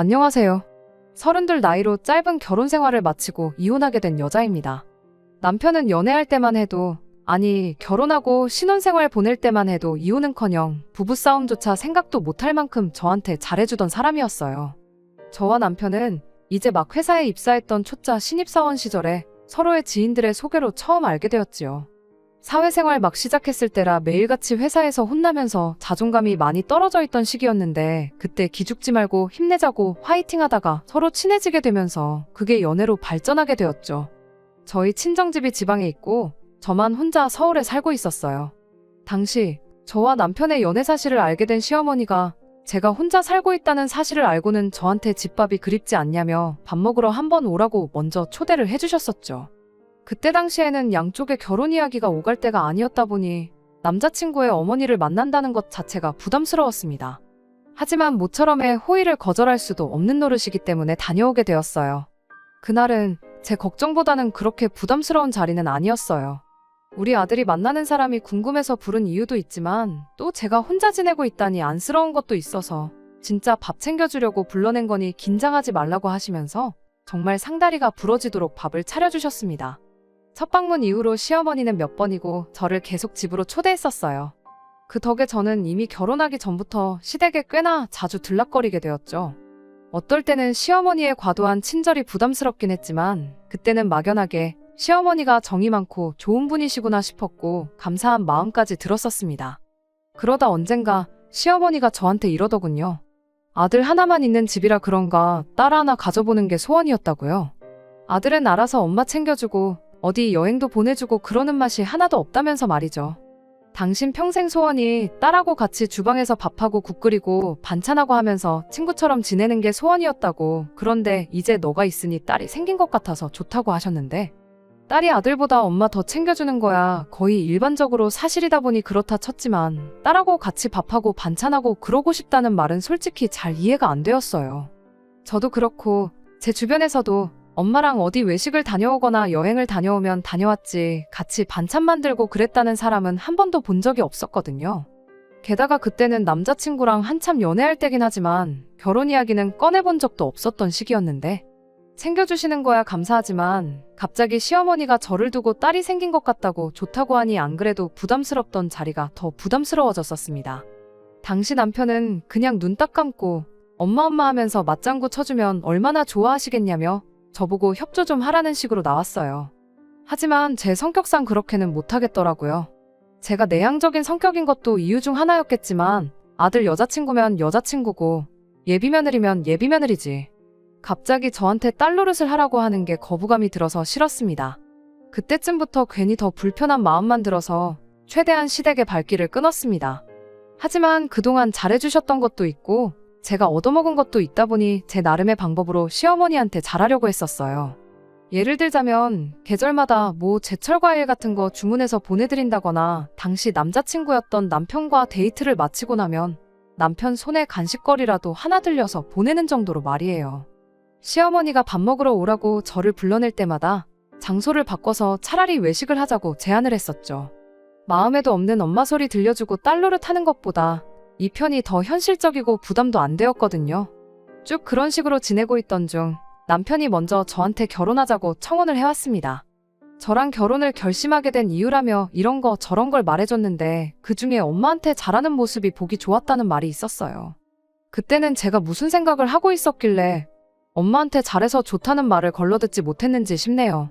안녕하세요. 32 나이로 짧은 결혼 생활을 마치고 이혼하게 된 여자입니다. 남편은 연애할 때만 해도, 아니 결혼하고 신혼생활 보낼 때만 해도 이혼은커녕 부부싸움조차 생각도 못할 만큼 저한테 잘해주던 사람이었어요. 저와 남편은 이제 막 회사에 입사했던 초짜 신입사원 시절에 서로의 지인들의 소개로 처음 알게 되었지요. 사회생활 막 시작했을 때라 매일같이 회사에서 혼나면서 자존감이 많이 떨어져 있던 시기였는데, 그때 기죽지 말고 힘내자고 화이팅 하다가 서로 친해지게 되면서 그게 연애로 발전하게 되었죠. 저희 친정집이 지방에 있고 저만 혼자 서울에 살고 있었어요. 당시 저와 남편의 연애 사실을 알게 된 시어머니가 제가 혼자 살고 있다는 사실을 알고는 저한테 집밥이 그립지 않냐며 밥 먹으러 한번 오라고 먼저 초대를 해주셨었죠. 그때 당시에는 양쪽의 결혼 이야기가 오갈 때가 아니었다 보니 남자친구의 어머니를 만난다는 것 자체가 부담스러웠습니다. 하지만 모처럼의 호의를 거절할 수도 없는 노릇이기 때문에 다녀오게 되었어요. 그날은 제 걱정보다는 그렇게 부담스러운 자리는 아니었어요. 우리 아들이 만나는 사람이 궁금해서 부른 이유도 있지만 또 제가 혼자 지내고 있다니 안쓰러운 것도 있어서 진짜 밥 챙겨주려고 불러낸 거니 긴장하지 말라고 하시면서 정말 상다리가 부러지도록 밥을 차려주셨습니다. 첫 방문 이후로 시어머니는 몇 번이고 저를 계속 집으로 초대했었어요. 그 덕에 저는 이미 결혼하기 전부터 시댁에 꽤나 자주 들락거리게 되었죠. 어떨 때는 시어머니의 과도한 친절이 부담스럽긴 했지만 그때는 막연하게 시어머니가 정이 많고 좋은 분이시구나 싶었고 감사한 마음까지 들었었습니다. 그러다 언젠가 시어머니가 저한테 이러더군요. 아들 하나만 있는 집이라 그런가 딸 하나 가져보는 게 소원이었다고요. 아들은 알아서 엄마 챙겨주고 어디 여행도 보내주고 그러는 맛이 하나도 없다면서 말이죠. 당신 평생 소원이 딸하고 같이 주방에서 밥하고 국 끓이고 반찬하고 하면서 친구처럼 지내는 게 소원이었다고. 그런데 이제 너가 있으니 딸이 생긴 것 같아서 좋다고 하셨는데, 딸이 아들보다 엄마 더 챙겨주는 거야 거의 일반적으로 사실이다 보니 그렇다 쳤지만 딸하고 같이 밥하고 반찬하고 그러고 싶다는 말은 솔직히 잘 이해가 안 되었어요. 저도 그렇고 제 주변에서도 엄마랑 어디 외식을 다녀오거나 여행을 다녀오면 다녀왔지 같이 반찬 만들고 그랬다는 사람은 한 번도 본 적이 없었거든요. 게다가 그때는 남자친구랑 한참 연애할 때긴 하지만 결혼 이야기는 꺼내본 적도 없었던 시기였는데, 챙겨주시는 거야 감사하지만 갑자기 시어머니가 저를 두고 딸이 생긴 것 같다고 좋다고 하니 안 그래도 부담스럽던 자리가 더 부담스러워졌었습니다. 당시 남편은 그냥 눈 딱 감고 엄마 하면서 맞장구 쳐주면 얼마나 좋아하시겠냐며 저보고 협조 좀 하라는 식으로 나왔어요. 하지만 제 성격상 그렇게는 못하겠더라고요. 제가 내향적인 성격인 것도 이유 중 하나였겠지만 아들 여자친구면 여자친구고 예비며느리면 예비며느리지. 갑자기 저한테 딸 노릇을 하라고 하는 게 거부감이 들어서 싫었습니다. 그때쯤부터 괜히 더 불편한 마음만 들어서 최대한 시댁의 발길을 끊었습니다. 하지만 그동안 잘해주셨던 것도 있고 제가 얻어먹은 것도 있다 보니 제 나름의 방법으로 시어머니한테 잘하려고 했었어요. 예를 들자면 계절마다 뭐 제철 과일 같은 거 주문해서 보내드린다거나 당시 남자친구였던 남편과 데이트를 마치고 나면 남편 손에 간식거리라도 하나 들려서 보내는 정도로 말이에요. 시어머니가 밥 먹으러 오라고 저를 불러낼 때마다 장소를 바꿔서 차라리 외식을 하자고 제안을 했었죠. 마음에도 없는 엄마 소리 들려주고 딸 노릇하는 것보다 이 편이 더 현실적이고 부담도 안 되었거든요. 쭉 그런 식으로 지내고 있던 중 남편이 먼저 저한테 결혼하자고 청혼을 해왔습니다. 저랑 결혼을 결심하게 된 이유라며 이런 거 저런 걸 말해줬는데 그중에 엄마한테 잘하는 모습이 보기 좋았다는 말이 있었어요. 그때는 제가 무슨 생각을 하고 있었길래 엄마한테 잘해서 좋다는 말을 걸러듣지 못했는지 싶네요.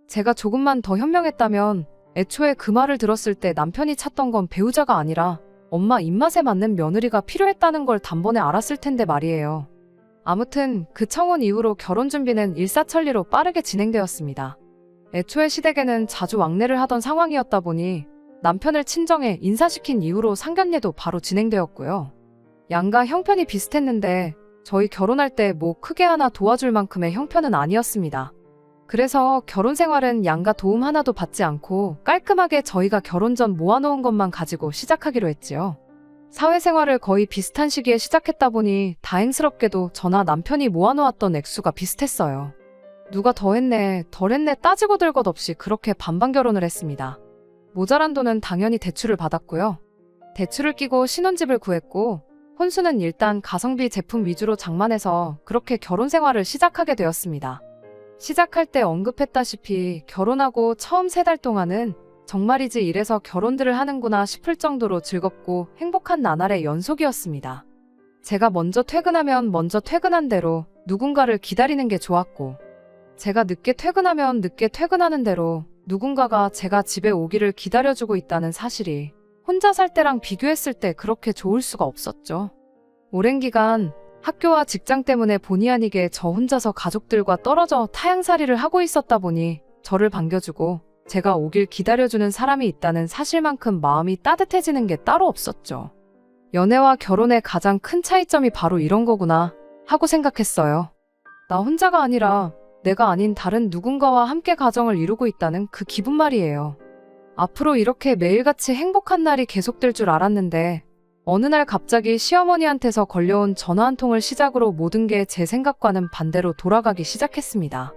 제가 조금만 더 현명했다면 애초에 그 말을 들었을 때 남편이 찾던 건 배우자가 아니라 엄마 입맛에 맞는 며느리가 필요했다는 걸 단번에 알았을 텐데 말이에요. 아무튼 그 청혼 이후로 결혼 준비는 일사천리로 빠르게 진행되었습니다. 애초에 시댁에는 자주 왕래를 하던 상황이었다 보니 남편을 친정에 인사시킨 이후로 상견례도 바로 진행되었고요. 양가 형편이 비슷했는데 저희 결혼할 때 뭐 크게 하나 도와줄 만큼의 형편은 아니었습니다. 그래서 결혼 생활은 양가 도움 하나도 받지 않고 깔끔하게 저희가 결혼 전 모아놓은 것만 가지고 시작하기로 했지요. 사회생활을 거의 비슷한 시기에 시작했다 보니 다행스럽게도 저나 남편이 모아놓았던 액수가 비슷했어요. 누가 더 했네, 덜 했네 따지고 들 것 없이 그렇게 반반 결혼을 했습니다. 모자란 돈은 당연히 대출을 받았고요. 대출을 끼고 신혼집을 구했고 혼수는 일단 가성비 제품 위주로 장만해서 그렇게 결혼 생활을 시작하게 되었습니다. 시작할 때 언급했다시피 결혼하고 처음 3달 동안은 정말이지 이래서 결혼들을 하는구나 싶을 정도로 즐겁고 행복한 나날의 연속이었습니다. 제가 먼저 퇴근하면 먼저 퇴근한 대로 누군가를 기다리는 게 좋았고, 제가 늦게 퇴근하면 늦게 퇴근하는 대로 누군가가 제가 집에 오기를 기다려주고 있다는 사실이 혼자 살 때랑 비교했을 때 그렇게 좋을 수가 없었죠. 오랜 기간 학교와 직장 때문에 본의 아니게 저 혼자서 가족들과 떨어져 타향살이를 하고 있었다 보니 저를 반겨주고 제가 오길 기다려주는 사람이 있다는 사실만큼 마음이 따뜻해지는 게 따로 없었죠. 연애와 결혼의 가장 큰 차이점이 바로 이런 거구나 하고 생각했어요. 나 혼자가 아니라 내가 아닌 다른 누군가와 함께 가정을 이루고 있다는 그 기분 말이에요. 앞으로 이렇게 매일같이 행복한 날이 계속될 줄 알았는데 어느 날 갑자기 시어머니한테서 걸려온 전화 한 통을 시작으로 모든 게 제 생각과는 반대로 돌아가기 시작했습니다.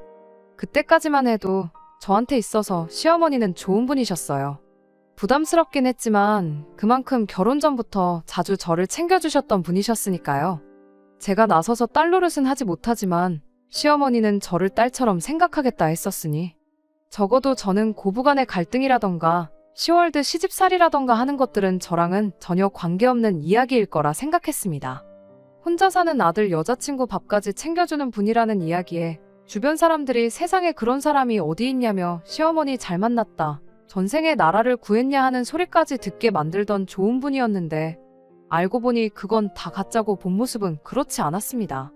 그때까지만 해도 저한테 있어서 시어머니는 좋은 분이셨어요. 부담스럽긴 했지만 그만큼 결혼 전부터 자주 저를 챙겨주셨던 분이셨으니까요. 제가 나서서 딸 노릇은 하지 못하지만 시어머니는 저를 딸처럼 생각하겠다 했었으니 적어도 저는 고부간의 갈등이라던가 시월드 시집살이라던가 하는 것들은 저랑은 전혀 관계없는 이야기일 거라 생각했습니다. 혼자 사는 아들 여자친구 밥까지 챙겨주는 분이라는 이야기에 주변 사람들이 세상에 그런 사람이 어디 있냐며 시어머니 잘 만났다, 전생에 나라를 구했냐 하는 소리까지 듣게 만들던 좋은 분이었는데 알고 보니 그건 다 가짜고 본 모습은 그렇지 않았습니다.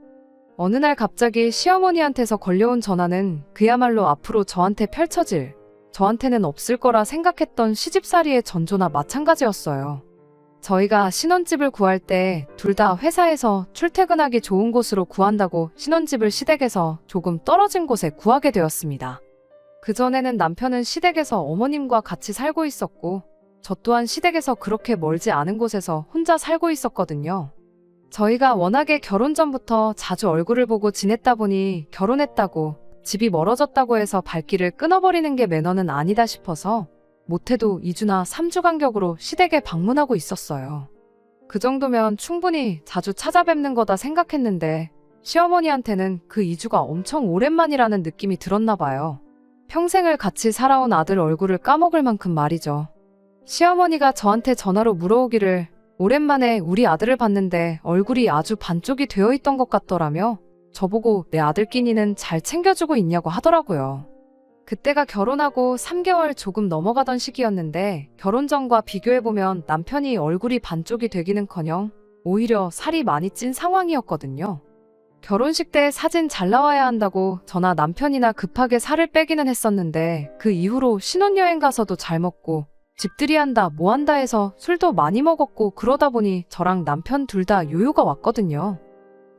어느 날 갑자기 시어머니한테서 걸려온 전화는 그야말로 앞으로 저한테 펼쳐질, 저한테는 없을 거라 생각했던 시집살이의 전조나 마찬가지였어요. 저희가 신혼집을 구할 때 둘 다 회사에서 출퇴근하기 좋은 곳으로 구한다고 신혼집을 시댁에서 조금 떨어진 곳에 구하게 되었습니다. 그전에는 남편은 시댁에서 어머님과 같이 살고 있었고 저 또한 시댁에서 그렇게 멀지 않은 곳에서 혼자 살고 있었거든요. 저희가 워낙에 결혼 전부터 자주 얼굴을 보고 지냈다 보니 결혼했다고 집이 멀어졌다고 해서 발길을 끊어버리는 게 매너는 아니다 싶어서 못해도 2주나 3주 간격으로 시댁에 방문하고 있었어요. 그 정도면 충분히 자주 찾아뵙는 거다 생각했는데 시어머니한테는 그 2주가 엄청 오랜만이라는 느낌이 들었나 봐요. 평생을 같이 살아온 아들 얼굴을 까먹을 만큼 말이죠. 시어머니가 저한테 전화로 물어오기를 오랜만에 우리 아들을 봤는데 얼굴이 아주 반쪽이 되어 있던 것 같더라며 저보고 내 아들 끼니는 잘 챙겨주고 있냐고 하더라고요. 그때가 결혼하고 3개월 조금 넘어가던 시기였는데 결혼 전과 비교해보면 남편이 얼굴이 반쪽이 되기는커녕 오히려 살이 많이 찐 상황이었거든요. 결혼식 때 사진 잘 나와야 한다고 저나 남편이나 급하게 살을 빼기는 했었는데 그 이후로 신혼여행 가서도 잘 먹고 집들이 한다 뭐 한다 해서 술도 많이 먹었고 그러다 보니 저랑 남편 둘 다 요요가 왔거든요.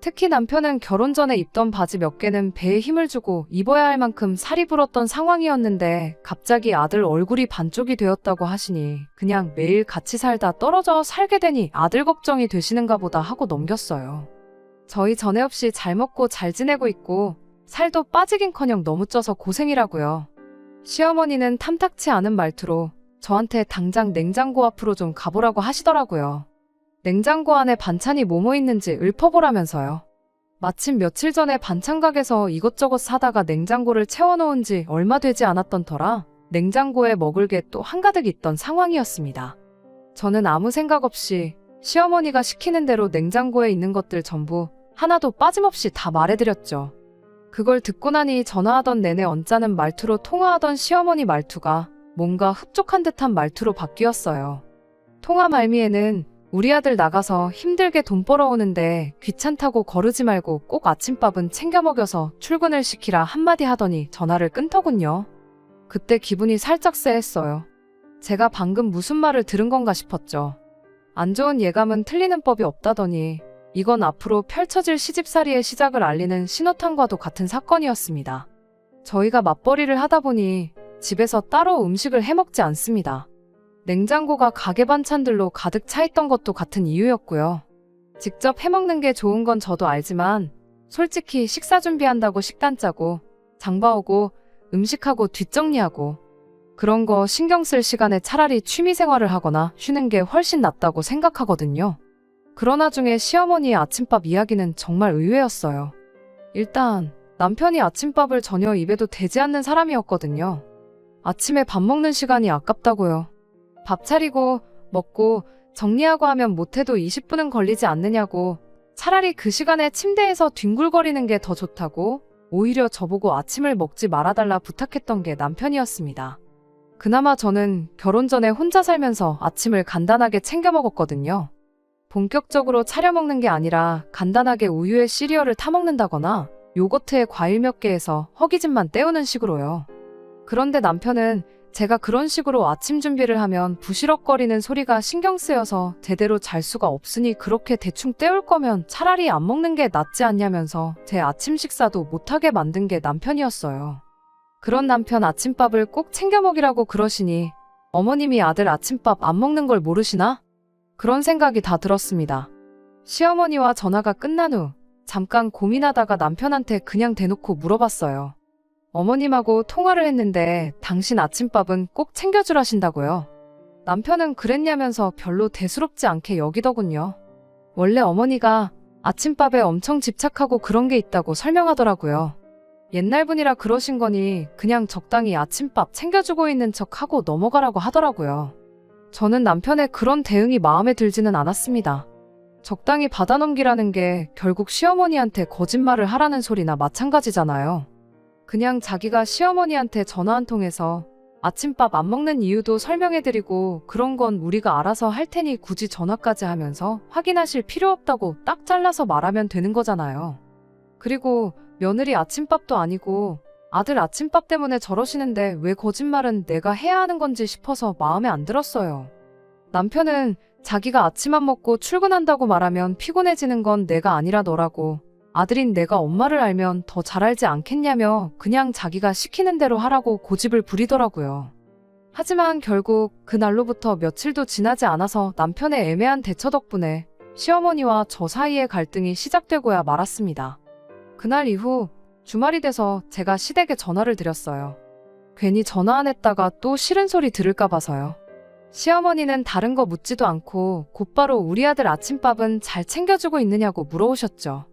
특히 남편은 결혼 전에 입던 바지 몇 개는 배에 힘을 주고 입어야 할 만큼 살이 불었던 상황이었는데 갑자기 아들 얼굴이 반쪽이 되었다고 하시니 그냥 매일 같이 살다 떨어져 살게 되니 아들 걱정이 되시는가 보다 하고 넘겼어요. 저희 전에 없이 잘 먹고 잘 지내고 있고 살도 빠지긴커녕 너무 쪄서 고생이라고요. 시어머니는 탐탁치 않은 말투로 저한테 당장 냉장고 앞으로 좀 가보라고 하시더라고요. 냉장고 안에 반찬이 뭐뭐 있는지 읊어보라면서요. 마침 며칠 전에 반찬 가게에서 이것저것 사다가 냉장고를 채워놓은 지 얼마 되지 않았던 터라 냉장고에 먹을 게 또 한가득 있던 상황이었습니다. 저는 아무 생각 없이 시어머니가 시키는 대로 냉장고에 있는 것들 전부 하나도 빠짐없이 다 말해드렸죠. 그걸 듣고 나니 전화하던 내내 언짢은 말투로 통화하던 시어머니 말투가 뭔가 흡족한 듯한 말투로 바뀌었어요. 통화 말미에는 우리 아들 나가서 힘들게 돈 벌어오는데 귀찮다고 거르지 말고 꼭 아침밥은 챙겨 먹여서 출근을 시키라 한마디 하더니 전화를 끊더군요. 그때 기분이 살짝 쎄했어요. 제가 방금 무슨 말을 들은 건가 싶었죠. 안 좋은 예감은 틀리는 법이 없다더니 이건 앞으로 펼쳐질 시집살이의 시작을 알리는 신호탄과도 같은 사건이었습니다. 저희가 맞벌이를 하다 보니 집에서 따로 음식을 해먹지 않습니다. 냉장고가 가게 반찬들로 가득 차 있던 것도 같은 이유였고요. 직접 해먹는 게 좋은 건 저도 알지만 솔직히 식사 준비한다고 식단 짜고 장봐오고 음식하고 뒷정리하고 그런 거 신경 쓸 시간에 차라리 취미생활을 하거나 쉬는 게 훨씬 낫다고 생각하거든요. 그러나 중에 시어머니의 아침밥 이야기는 정말 의외였어요. 일단 남편이 아침밥을 전혀 입에도 대지 않는 사람이었거든요. 아침에 밥 먹는 시간이 아깝다고요. 밥 차리고 먹고 정리하고 하면 못해도 20분은 걸리지 않느냐고, 차라리 그 시간에 침대에서 뒹굴거리는 게 더 좋다고 오히려 저보고 아침을 먹지 말아달라 부탁했던 게 남편이었습니다. 그나마 저는 결혼 전에 혼자 살면서 아침을 간단하게 챙겨 먹었거든요. 본격적으로 차려 먹는 게 아니라 간단하게 우유에 시리얼을 타 먹는다거나 요거트에 과일 몇 개 해서 허기짐만 때우는 식으로요. 그런데 남편은 제가 그런 식으로 아침 준비를 하면 부시럭거리는 소리가 신경 쓰여서 제대로 잘 수가 없으니 그렇게 대충 때울 거면 차라리 안 먹는 게 낫지 않냐면서 제 아침 식사도 못하게 만든 게 남편이었어요. 그런 남편 아침밥을 꼭 챙겨 먹이라고 그러시니 어머님이 아들 아침밥 안 먹는 걸 모르시나? 그런 생각이 다 들었습니다. 시어머니와 전화가 끝난 후 잠깐 고민하다가 남편한테 그냥 대놓고 물어봤어요. 어머님하고 통화를 했는데 당신 아침밥은 꼭 챙겨주라신다고요. 남편은 그랬냐면서 별로 대수롭지 않게 여기더군요. 원래 어머니가 아침밥에 엄청 집착하고 그런 게 있다고 설명하더라고요. 옛날 분이라 그러신 거니 그냥 적당히 아침밥 챙겨주고 있는 척하고 넘어가라고 하더라고요. 저는 남편의 그런 대응이 마음에 들지는 않았습니다. 적당히 받아넘기라는 게 결국 시어머니한테 거짓말을 하라는 소리나 마찬가지잖아요. 그냥 자기가 시어머니한테 전화 한 통해서 아침밥 안 먹는 이유도 설명해드리고 그런 건 우리가 알아서 할 테니 굳이 전화까지 하면서 확인하실 필요 없다고 딱 잘라서 말하면 되는 거잖아요. 그리고 며느리 아침밥도 아니고 아들 아침밥 때문에 저러시는데 왜 거짓말은 내가 해야 하는 건지 싶어서 마음에 안 들었어요. 남편은 자기가 아침 안 먹고 출근한다고 말하면 피곤해지는 건 내가 아니라 너라고, 아들인 내가 엄마를 알면 더 잘 알지 않겠냐며 그냥 자기가 시키는 대로 하라고 고집을 부리더라고요. 하지만 결국 그날로부터 며칠도 지나지 않아서 남편의 애매한 대처 덕분에 시어머니와 저 사이의 갈등이 시작되고야 말았습니다. 그날 이후 주말이 돼서 제가 시댁에 전화를 드렸어요. 괜히 전화 안 했다가 또 싫은 소리 들을까 봐서요. 시어머니는 다른 거 묻지도 않고 곧바로 우리 아들 아침밥은 잘 챙겨주고 있느냐고 물어오셨죠.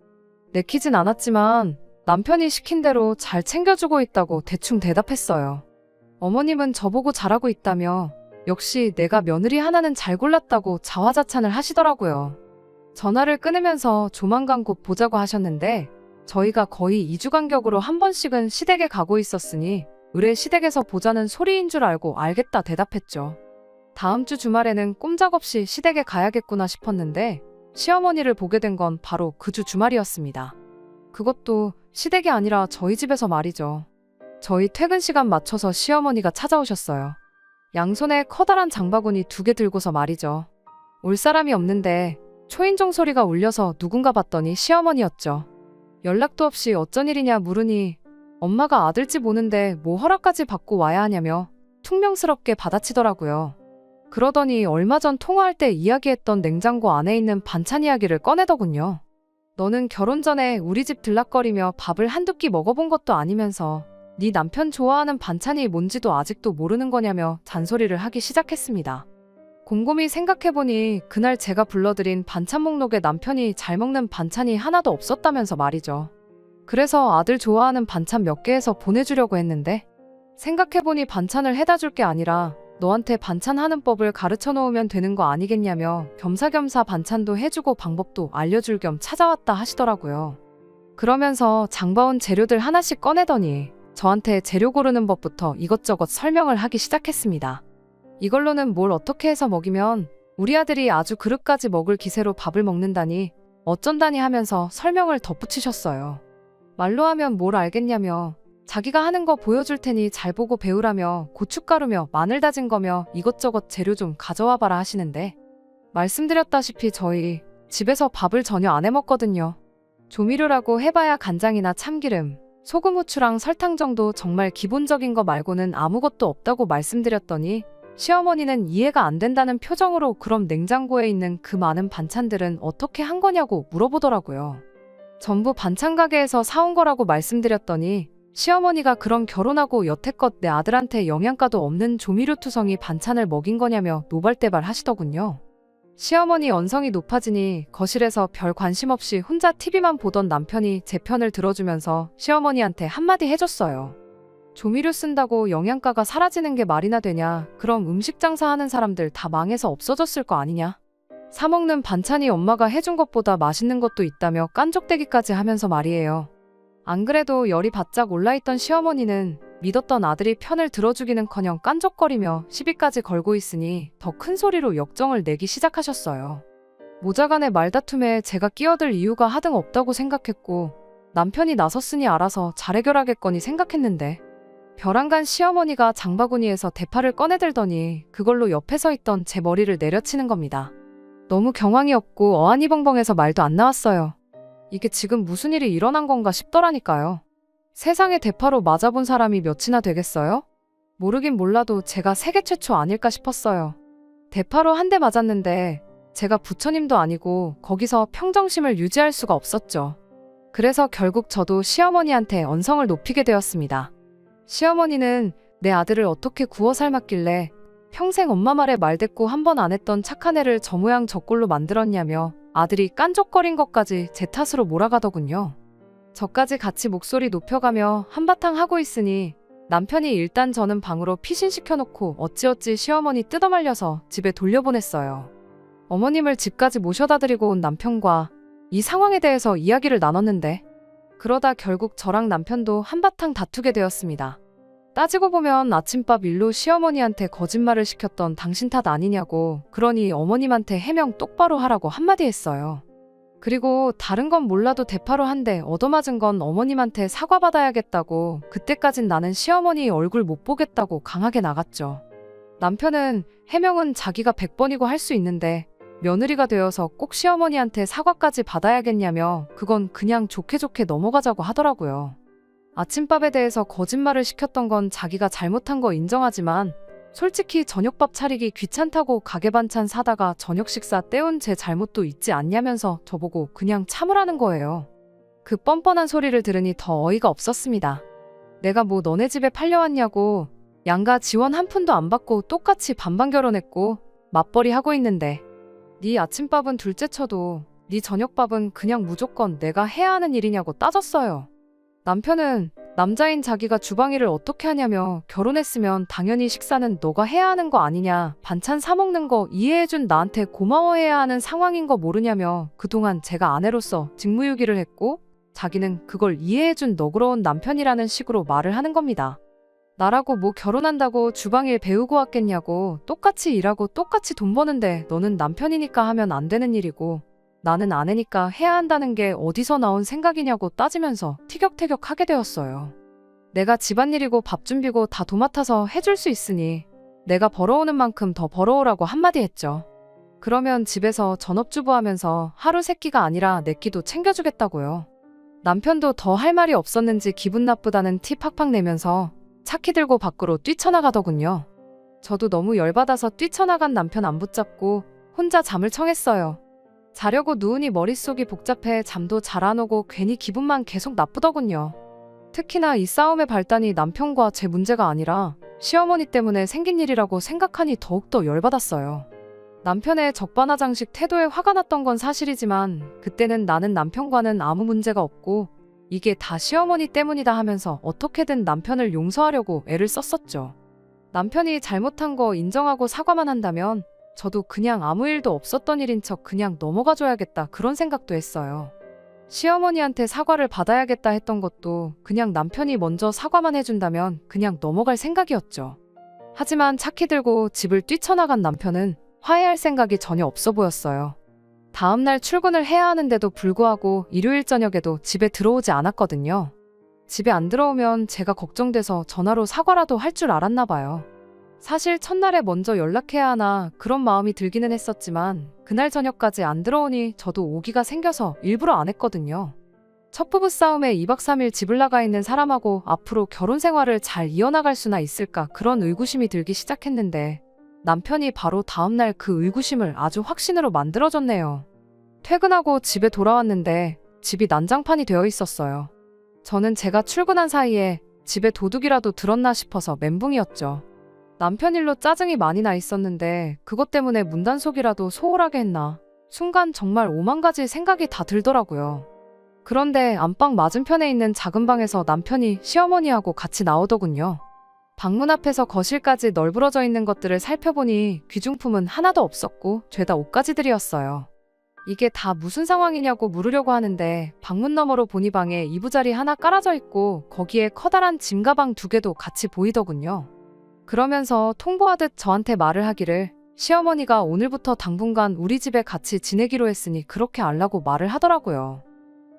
내키진 않았지만 남편이 시킨 대로 잘 챙겨주고 있다고 대충 대답했어요. 어머님은 저보고 잘하고 있다며 역시 내가 며느리 하나는 잘 골랐다고 자화자찬을 하시더라고요. 전화를 끊으면서 조만간 곧 보자고 하셨는데 저희가 거의 2주 간격으로 한 번씩은 시댁에 가고 있었으니 의뢰 시댁에서 보자는 소리인 줄 알고 알겠다 대답했죠. 다음 주 주말에는 꼼짝없이 시댁에 가야겠구나 싶었는데 시어머니를 보게 된 건 바로 그 주 주말이었습니다. 그것도 시댁이 아니라 저희 집에서 말이죠. 저희 퇴근 시간 맞춰서 시어머니가 찾아오셨어요. 양손에 커다란 장바구니 2개 들고서 말이죠. 올 사람이 없는데 초인종 소리가 울려서 누군가 봤더니 시어머니였죠. 연락도 없이 어쩐 일이냐 물으니 엄마가 아들 집 오는데 뭐 허락까지 받고 와야 하냐며 퉁명스럽게 받아치더라고요. 그러더니 얼마 전 통화할 때 이야기했던 냉장고 안에 있는 반찬 이야기를 꺼내더군요. 너는 결혼 전에 우리 집 들락거리며 밥을 한두 끼 먹어본 것도 아니면서 네 남편 좋아하는 반찬이 뭔지도 아직도 모르는 거냐며 잔소리를 하기 시작했습니다. 곰곰이 생각해보니 그날 제가 불러드린 반찬 목록에 남편이 잘 먹는 반찬이 하나도 없었다면서 말이죠. 그래서 아들 좋아하는 반찬 몇 개 해서 보내주려고 했는데 생각해보니 반찬을 해다 줄 게 아니라 너한테 반찬 하는 법을 가르쳐 놓으면 되는 거 아니겠냐며 겸사겸사 반찬도 해주고 방법도 알려줄 겸 찾아왔다 하시더라고요. 그러면서 장봐온 재료들 하나씩 꺼내더니 저한테 재료 고르는 법부터 이것저것 설명을 하기 시작했습니다. 이걸로는 뭘 어떻게 해서 먹이면 우리 아들이 아주 그릇까지 먹을 기세로 밥을 먹는다니 어쩐다니 하면서 설명을 덧붙이셨어요. 말로 하면 뭘 알겠냐며 자기가 하는 거 보여줄 테니 잘 보고 배우라며 고춧가루며 마늘 다진 거며 이것저것 재료 좀 가져와 봐라 하시는데 말씀드렸다시피 저희 집에서 밥을 전혀 안 해먹거든요. 조미료라고 해봐야 간장이나 참기름, 소금, 후추랑 설탕 정도 정말 기본적인 거 말고는 아무것도 없다고 말씀드렸더니 시어머니는 이해가 안 된다는 표정으로 그럼 냉장고에 있는 그 많은 반찬들은 어떻게 한 거냐고 물어보더라고요. 전부 반찬 가게에서 사온 거라고 말씀드렸더니 시어머니가 그럼 결혼하고 여태껏 내 아들한테 영양가도 없는 조미료투성이 반찬을 먹인 거냐며 노발대발 하시더군요. 시어머니 언성이 높아지니 거실에서 별 관심 없이 혼자 TV만 보던 남편이 제 편을 들어주면서 시어머니한테 한마디 해줬어요. 조미료 쓴다고 영양가가 사라지는 게 말이나 되냐? 그럼 음식 장사하는 사람들 다 망해서 없어졌을 거 아니냐? 사 먹는 반찬이 엄마가 해준 것보다 맛있는 것도 있다며 깐족대기까지 하면서 말이에요. 안 그래도 열이 바짝 올라있던 시어머니는 믿었던 아들이 편을 들어주기는커녕 깐족거리며 시비까지 걸고 있으니 더 큰 소리로 역정을 내기 시작하셨어요. 모자간의 말다툼에 제가 끼어들 이유가 하등 없다고 생각했고 남편이 나섰으니 알아서 잘 해결하겠거니 생각했는데 벼랑간 시어머니가 장바구니에서 대파를 꺼내들더니 그걸로 옆에 서 있던 제 머리를 내려치는 겁니다. 너무 경황이 없고 어안이벙벙해서 말도 안 나왔어요. 이게 지금 무슨 일이 일어난 건가 싶더라니까요. 세상에 대파로 맞아본 사람이 몇이나 되겠어요? 모르긴 몰라도 제가 세계 최초 아닐까 싶었어요. 대파로 한 대 맞았는데 제가 부처님도 아니고 거기서 평정심을 유지할 수가 없었죠. 그래서 결국 저도 시어머니한테 언성을 높이게 되었습니다. 시어머니는 내 아들을 어떻게 구워 삶았길래 평생 엄마 말에 말대꾸 한 번 안 했던 착한 애를 저 모양 저 꼴로 만들었냐며 아들이 깐족거린 것까지 제 탓으로 몰아가더군요. 저까지 같이 목소리 높여가며 한바탕 하고 있으니 남편이 일단 저는 방으로 피신시켜놓고 어찌어찌 시어머니 뜯어말려서 집에 돌려보냈어요. 어머님을 집까지 모셔다 드리고 온 남편과 이 상황에 대해서 이야기를 나눴는데 그러다 결국 저랑 남편도 한바탕 다투게 되었습니다. 따지고 보면 아침밥 일로 시어머니한테 거짓말을 시켰던 당신 탓 아니냐고, 그러니 어머님한테 해명 똑바로 하라고 한마디 했어요. 그리고 다른 건 몰라도 대파로 한 대 얻어맞은 건 어머님한테 사과받아야겠다고, 그때까진 나는 시어머니 얼굴 못 보겠다고 강하게 나갔죠. 남편은 해명은 자기가 100번이고 할 수 있는데 며느리가 되어서 꼭 시어머니한테 사과까지 받아야겠냐며 그건 그냥 좋게 좋게 넘어가자고 하더라고요. 아침밥에 대해서 거짓말을 시켰던 건 자기가 잘못한 거 인정하지만 솔직히 저녁밥 차리기 귀찮다고 가게 반찬 사다가 저녁 식사 때운 제 잘못도 있지 않냐면서 저보고 그냥 참으라는 거예요. 그 뻔뻔한 소리를 들으니 더 어이가 없었습니다. 내가 뭐 너네 집에 팔려왔냐고, 양가 지원 한 푼도 안 받고 똑같이 반반 결혼했고 맞벌이 하고 있는데 네 아침밥은 둘째 쳐도 네 저녁밥은 그냥 무조건 내가 해야 하는 일이냐고 따졌어요. 남편은 남자인 자기가 주방 일을 어떻게 하냐며 결혼했으면 당연히 식사는 너가 해야 하는 거 아니냐, 반찬 사 먹는 거 이해해준 나한테 고마워해야 하는 상황인 거 모르냐며 그동안 제가 아내로서 직무유기를 했고 자기는 그걸 이해해준 너그러운 남편이라는 식으로 말을 하는 겁니다. 나라고 뭐 결혼한다고 주방일 배우고 왔겠냐고, 똑같이 일하고 똑같이 돈 버는데 너는 남편이니까 하면 안 되는 일이고 나는 아내니까 해야 한다는 게 어디서 나온 생각이냐고 따지면서 티격태격하게 되었어요. 내가 집안일이고 밥 준비고 다 도맡아서 해줄 수 있으니 내가 벌어오는 만큼 더 벌어오라고 한마디 했죠. 그러면 집에서 전업주부 하면서 하루 세 끼가 아니라 네 끼도 챙겨주겠다고요. 남편도 더 할 말이 없었는지 기분 나쁘다는 티 팍팍 내면서 차키 들고 밖으로 뛰쳐나가더군요. 저도 너무 열받아서 뛰쳐나간 남편 안 붙잡고 혼자 잠을 청했어요. 자려고 누우니 머릿속이 복잡해 잠도 잘 안 오고 괜히 기분만 계속 나쁘더군요. 특히나 이 싸움의 발단이 남편과 제 문제가 아니라 시어머니 때문에 생긴 일이라고 생각하니 더욱더 열받았어요. 남편의 적반하장식 태도에 화가 났던 건 사실이지만 그때는 나는 남편과는 아무 문제가 없고 이게 다 시어머니 때문이다 하면서 어떻게든 남편을 용서하려고 애를 썼었죠. 남편이 잘못한 거 인정하고 사과만 한다면 저도 그냥 아무 일도 없었던 일인 척 그냥 넘어가줘야겠다, 그런 생각도 했어요. 시어머니한테 사과를 받아야겠다 했던 것도 그냥 남편이 먼저 사과만 해준다면 그냥 넘어갈 생각이었죠. 하지만 차키 들고 집을 뛰쳐나간 남편은 화해할 생각이 전혀 없어 보였어요. 다음날 출근을 해야 하는데도 불구하고 일요일 저녁에도 집에 들어오지 않았거든요. 집에 안 들어오면 제가 걱정돼서 전화로 사과라도 할 줄 알았나 봐요. 사실 첫날에 먼저 연락해야 하나 그런 마음이 들기는 했었지만 그날 저녁까지 안 들어오니 저도 오기가 생겨서 일부러 안 했거든요. 첫 부부 싸움에 2박 3일 집을 나가 있는 사람하고 앞으로 결혼 생활을 잘 이어나갈 수나 있을까, 그런 의구심이 들기 시작했는데 남편이 바로 다음날 그 의구심을 아주 확신으로 만들어줬네요. 퇴근하고 집에 돌아왔는데 집이 난장판이 되어 있었어요. 저는 제가 출근한 사이에 집에 도둑이라도 들었나 싶어서 멘붕이었죠. 남편 일로 짜증이 많이 나 있었는데 그것 때문에 문단속이라도 소홀하게 했나. 순간 정말 오만 가지 생각이 다 들더라고요. 그런데 안방 맞은편에 있는 작은 방에서 남편이 시어머니하고 같이 나오더군요. 방문 앞에서 거실까지 널브러져 있는 것들을 살펴보니 귀중품은 하나도 없었고 죄다 옷가지들이었어요. 이게 다 무슨 상황이냐고 물으려고 하는데 방문 너머로 보니 방에 이부자리 하나 깔아져 있고 거기에 커다란 짐 가방 2개도 같이 보이더군요. 그러면서 통보하듯 저한테 말을 하기를 시어머니가 오늘부터 당분간 우리 집에 같이 지내기로 했으니 그렇게 알라고 말을 하더라고요.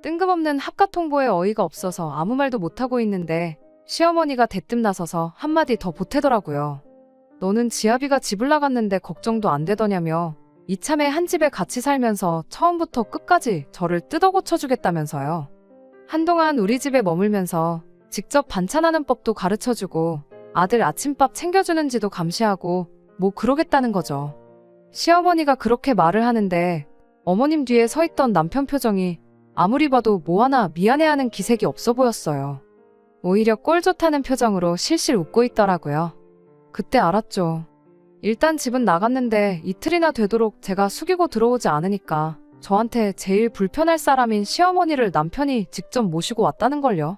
뜬금없는 합가 통보에 어이가 없어서 아무 말도 못하고 있는데 시어머니가 대뜸 나서서 한마디 더 보태더라고요. 너는 지아비가 집을 나갔는데 걱정도 안 되더냐며 이참에 한 집에 같이 살면서 처음부터 끝까지 저를 뜯어 고쳐주겠다면서요. 한동안 우리 집에 머물면서 직접 반찬하는 법도 가르쳐주고 아들 아침밥 챙겨주는지도 감시하고 뭐 그러겠다는 거죠. 시어머니가 그렇게 말을 하는데 어머님 뒤에 서 있던 남편 표정이 아무리 봐도 뭐 하나 미안해하는 기색이 없어 보였어요. 오히려 꼴 좋다는 표정으로 실실 웃고 있더라고요. 그때 알았죠. 일단 집은 나갔는데 이틀이나 되도록 제가 숙이고 들어오지 않으니까 저한테 제일 불편할 사람인 시어머니를 남편이 직접 모시고 왔다는 걸요.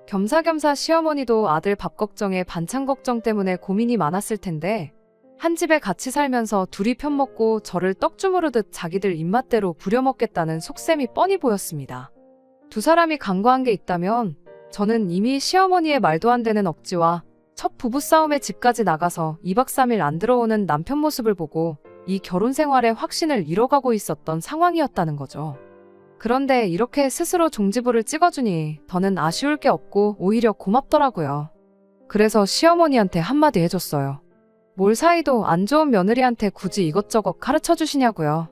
겸사겸사 시어머니도 아들 밥 걱정에 반찬 걱정 때문에 고민이 많았을 텐데 한 집에 같이 살면서 둘이 편먹고 저를 떡 주무르듯 자기들 입맛대로 부려먹겠다는 속셈이 뻔히 보였습니다. 두 사람이 간과한 게 있다면 저는 이미 시어머니의 말도 안 되는 억지와 첫 부부싸움에 집까지 나가서 2박 3일 안 들어오는 남편 모습을 보고 이 결혼 생활의 확신을 잃어가고 있었던 상황이었다는 거죠. 그런데 이렇게 스스로 종지부를 찍어주니 더는 아쉬울 게 없고 오히려 고맙더라고요. 그래서 시어머니한테 한마디 해줬어요. 뭘 사이도 안 좋은 며느리한테 굳이 이것저것 가르쳐 주시냐고요.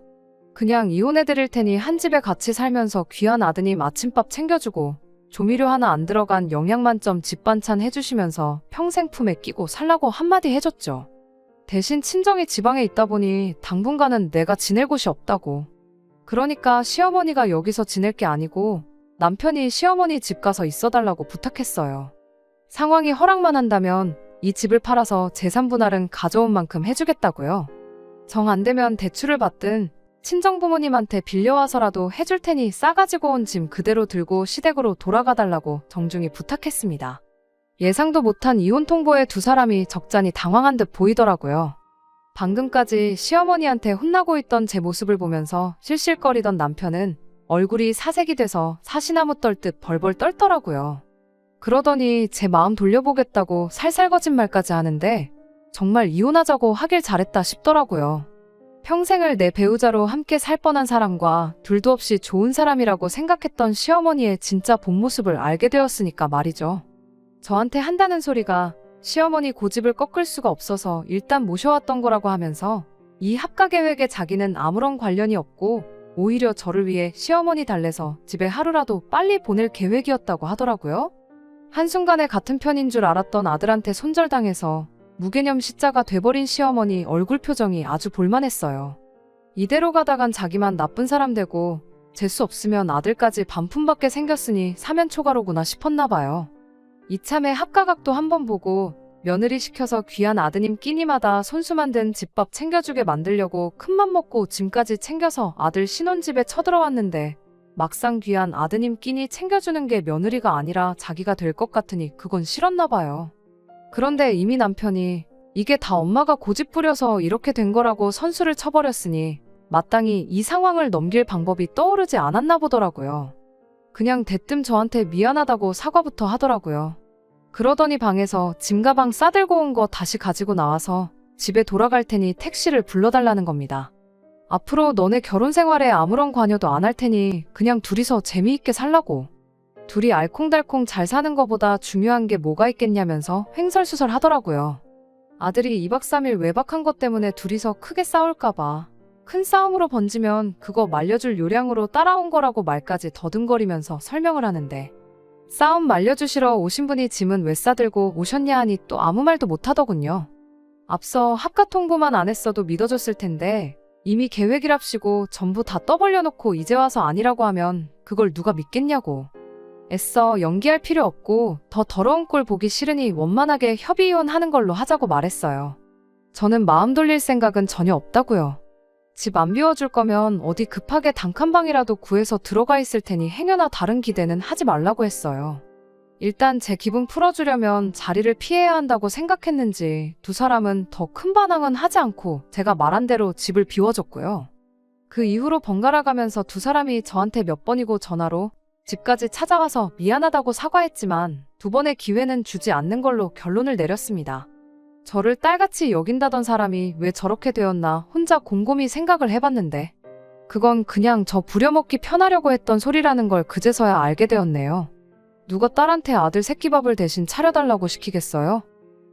그냥 이혼해드릴 테니 한 집에 같이 살면서 귀한 아드님 아침밥 챙겨주고 조미료 하나 안 들어간 영양만점 집반찬 해주시면서 평생 품에 끼고 살라고 한마디 해줬죠. 대신 친정이 지방에 있다 보니 당분간은 내가 지낼 곳이 없다고. 그러니까 시어머니가 여기서 지낼 게 아니고 남편이 시어머니 집 가서 있어달라고 부탁했어요. 상황이 허락만 한다면 이 집을 팔아서 재산 분할은 가져온 만큼 해주겠다고요. 정 안 되면 대출을 받든 친정부모님한테 빌려와서라도 해줄 테니 싸가지고 온 짐 그대로 들고 시댁으로 돌아가달라고 정중히 부탁했습니다. 예상도 못한 이혼 통보에 두 사람이 적잖이 당황한 듯 보이더라고요. 방금까지 시어머니한테 혼나고 있던 제 모습을 보면서 실실거리던 남편은 얼굴이 사색이 돼서 사시나무 떨듯 벌벌 떨더라고요. 그러더니 제 마음 돌려보겠다고 살살 거짓말까지 하는데 정말 이혼하자고 하길 잘했다 싶더라고요. 평생을 내 배우자로 함께 살 뻔한 사람과 둘도 없이 좋은 사람이라고 생각했던 시어머니의 진짜 본 모습을 알게 되었으니까 말이죠. 저한테 한다는 소리가 시어머니 고집을 꺾을 수가 없어서 일단 모셔왔던 거라고 하면서 이 합가 계획에 자기는 아무런 관련이 없고 오히려 저를 위해 시어머니 달래서 집에 하루라도 빨리 보낼 계획이었다고 하더라고요. 한순간에 같은 편인 줄 알았던 아들한테 손절당해서 무개념 시자가 돼버린 시어머니 얼굴 표정이 아주 볼만했어요. 이대로 가다간 자기만 나쁜 사람 되고 재수 없으면 아들까지 반품받게 생겼으니 사면초가로구나 싶었나 봐요. 이참에 합가각도 한번 보고 며느리 시켜서 귀한 아드님 끼니마다 손수 만든 집밥 챙겨주게 만들려고 큰맘 먹고 짐까지 챙겨서 아들 신혼집에 쳐들어왔는데 막상 귀한 아드님 끼니 챙겨주는 게 며느리가 아니라 자기가 될 것 같으니 그건 싫었나 봐요. 그런데 이미 남편이 이게 다 엄마가 고집 부려서 이렇게 된 거라고 선수를 쳐버렸으니 마땅히 이 상황을 넘길 방법이 떠오르지 않았나 보더라고요. 그냥 대뜸 저한테 미안하다고 사과부터 하더라고요. 그러더니 방에서 짐 가방 싸들고 온 거 다시 가지고 나와서 집에 돌아갈 테니 택시를 불러달라는 겁니다. 앞으로 너네 결혼 생활에 아무런 관여도 안 할 테니 그냥 둘이서 재미있게 살라고. 둘이 알콩달콩 잘 사는 거보다 중요한 게 뭐가 있겠냐면서 횡설수설 하더라고요. 아들이 2박 3일 외박한 것 때문에 둘이서 크게 싸울까봐 큰 싸움으로 번지면 그거 말려줄 요량으로 따라온 거라고 말까지 더듬거리면서 설명을 하는데 싸움 말려주시러 오신 분이 짐은 왜 싸들고 오셨냐 하니 또 아무 말도 못하더군요. 앞서 합가 통보만 안 했어도 믿어줬을 텐데 이미 계획이랍시고 전부 다 떠벌려놓고 이제 와서 아니라고 하면 그걸 누가 믿겠냐고. 애써 연기할 필요 없고 더 더러운 꼴 보기 싫으니 원만하게 협의 이혼하는 걸로 하자고 말했어요. 저는 마음 돌릴 생각은 전혀 없다고요. 집 안 비워줄 거면 어디 급하게 단칸방이라도 구해서 들어가 있을 테니 행여나 다른 기대는 하지 말라고 했어요. 일단 제 기분 풀어주려면 자리를 피해야 한다고 생각했는지 두 사람은 더 큰 반항은 하지 않고 제가 말한 대로 집을 비워줬고요. 그 이후로 번갈아 가면서 두 사람이 저한테 몇 번이고 전화로 집까지 찾아와서 미안하다고 사과했지만 두 번의 기회는 주지 않는 걸로 결론을 내렸습니다. 저를 딸같이 여긴다던 사람이 왜 저렇게 되었나 혼자 곰곰이 생각을 해봤는데 그건 그냥 저 부려먹기 편하려고 했던 소리라는 걸 그제서야 알게 되었네요. 누가 딸한테 아들 새끼밥을 대신 차려달라고 시키겠어요?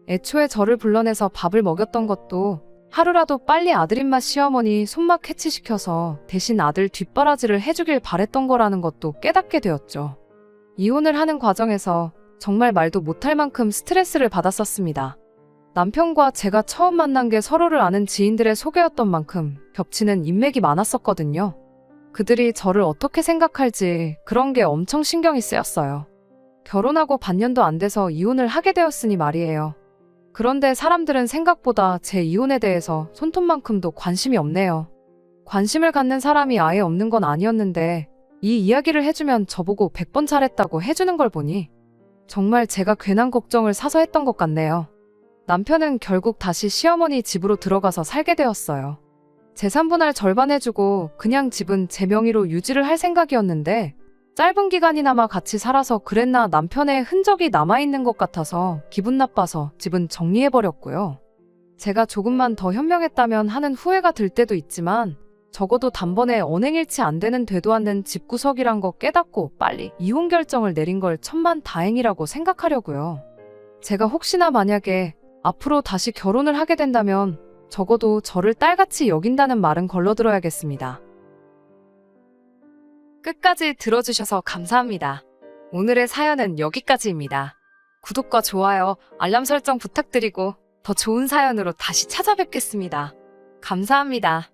애초에 저를 불러내서 밥을 먹였던 것도 하루라도 빨리 아들 입맛 시어머니 손맛 캐치시켜서 대신 아들 뒷바라지를 해주길 바랬던 거라는 것도 깨닫게 되었죠. 이혼을 하는 과정에서 정말 말도 못할 만큼 스트레스를 받았었습니다. 남편과 제가 처음 만난 게 서로를 아는 지인들의 소개였던 만큼 겹치는 인맥이 많았었거든요. 그들이 저를 어떻게 생각할지 그런 게 엄청 신경이 쓰였어요. 결혼하고 반년도 안 돼서 이혼을 하게 되었으니 말이에요. 그런데 사람들은 생각보다 제 이혼에 대해서 손톱만큼도 관심이 없네요. 관심을 갖는 사람이 아예 없는 건 아니었는데 이 이야기를 해주면 저보고 100번 잘했다고 해주는 걸 보니 정말 제가 괜한 걱정을 사서 했던 것 같네요. 남편은 결국 다시 시어머니 집으로 들어가서 살게 되었어요. 재산 분할 절반 해주고 그냥 집은 제 명의로 유지를 할 생각이었는데 짧은 기간이나마 같이 살아서 그랬나 남편의 흔적이 남아있는 것 같아서 기분 나빠서 집은 정리해버렸고요. 제가 조금만 더 현명했다면 하는 후회가 들 때도 있지만 적어도 단번에 언행일치 안 되는 되도 않는 집구석이란 거 깨닫고 빨리 이혼 결정을 내린 걸 천만다행이라고 생각하려고요. 제가 혹시나 만약에 앞으로 다시 결혼을 하게 된다면 적어도 저를 딸같이 여긴다는 말은 걸러들어야겠습니다. 끝까지 들어주셔서 감사합니다. 오늘의 사연은 여기까지입니다. 구독과 좋아요, 알람 설정 부탁드리고 더 좋은 사연으로 다시 찾아뵙겠습니다. 감사합니다.